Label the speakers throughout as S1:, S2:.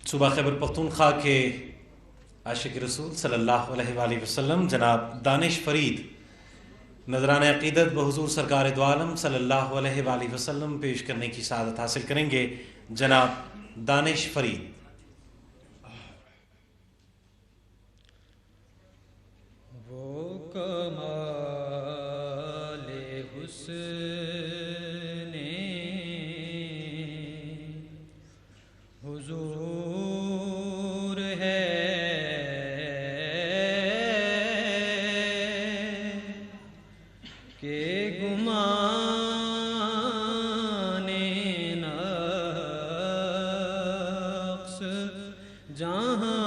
S1: صوبہ خیبر پختونخوا کے عاشق رسول صلی اللہ علیہ وآلہ وسلم جناب دانش فرید نذران عقیدت بحضور سرکار دو عالم صلی اللہ علیہ وآلہ وسلم پیش کرنے کی سعادت حاصل کریں گے۔ جناب دانش فرید۔
S2: وہ کمال حسن حضور ہے کہ گمان نقص جہاں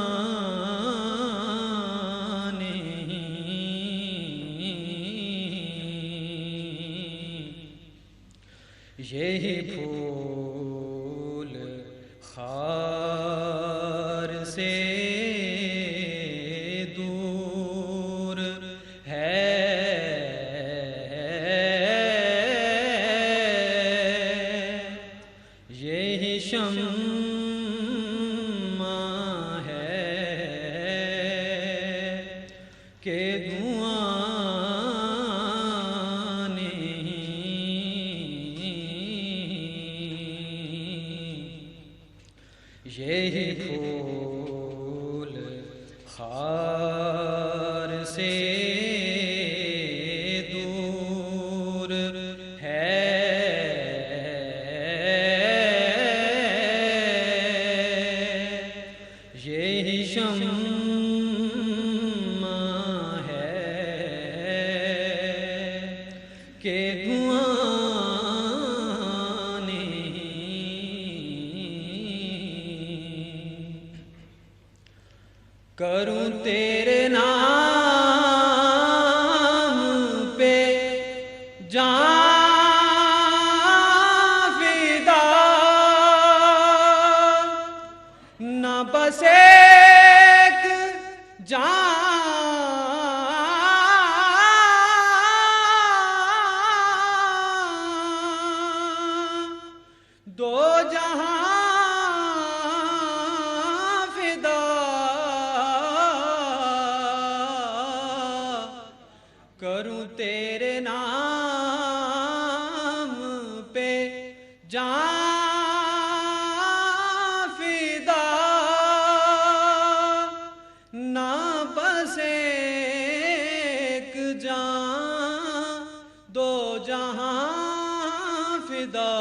S2: یہی پھول خار سے دور ہے، یہی شمع ہے کہ یہی پھول خار سے دور ہے، یہی شمع ہے کہ کروں تیرے نام پہ جان فدا، نہ بس ایک جہاں دو جہاں کروں تیرے نام پہ جان فدا، نہ بس ایک جان دو جہاں فدا،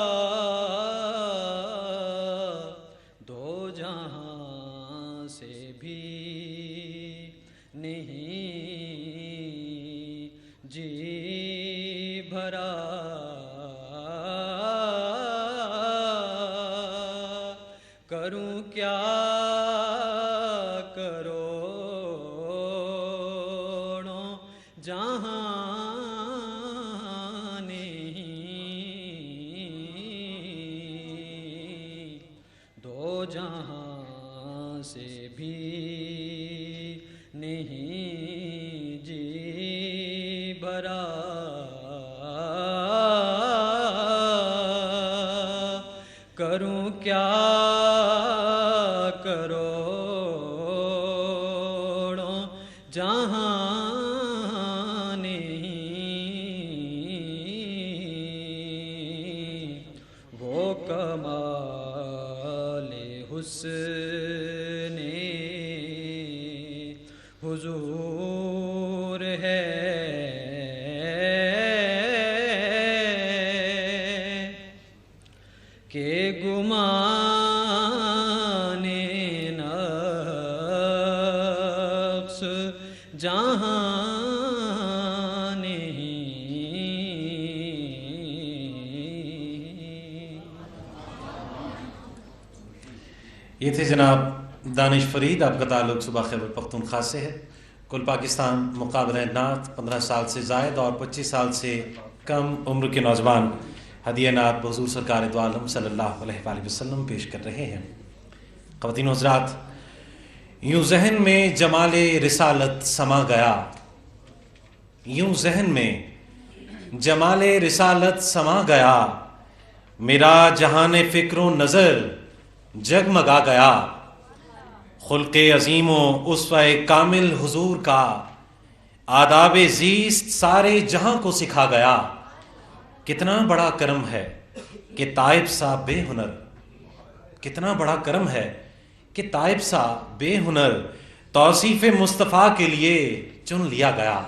S2: دو جہاں سے بھی نہیں جی بھرا، کروں کیا کروڑوں جہاں نہیں، دو جہاں سے بھی نہیں جی بھرا، کروں کیا کروڑوں جہاں نہیں، وہ کمال حسن حضور ہے کہ گمان نقص جہاں
S1: یہ تھے جناب دانش فرید۔ آپ کا تعلق صوبہ خیبر پختونخوا سے ہے۔ کل پاکستان مقابلہ نعت 15 سال سے زائد اور 25 سال سے کم عمر کے نوجوان ہدیہ نعت بحضور سرکار دو عالم صلی اللہ علیہ وآلہ وسلم پیش کر رہے ہیں۔ خواتین و حضرات، یوں ذہن میں جمال رسالت سما گیا، یوں ذہن میں جمال رسالت سما گیا، میرا جہان فکر و نظر جگمگا گیا، خلق عظیم و اسوہ کامل حضور کا آداب زیست سارے جہاں کو سکھا گیا. کتنا بڑا کرم ہے کہ طائب سا بے ہنر، کتنا بڑا کرم ہے کہ طائب سا بے ہنر توصیف مصطفیٰ کے لیے چن لیا گیا.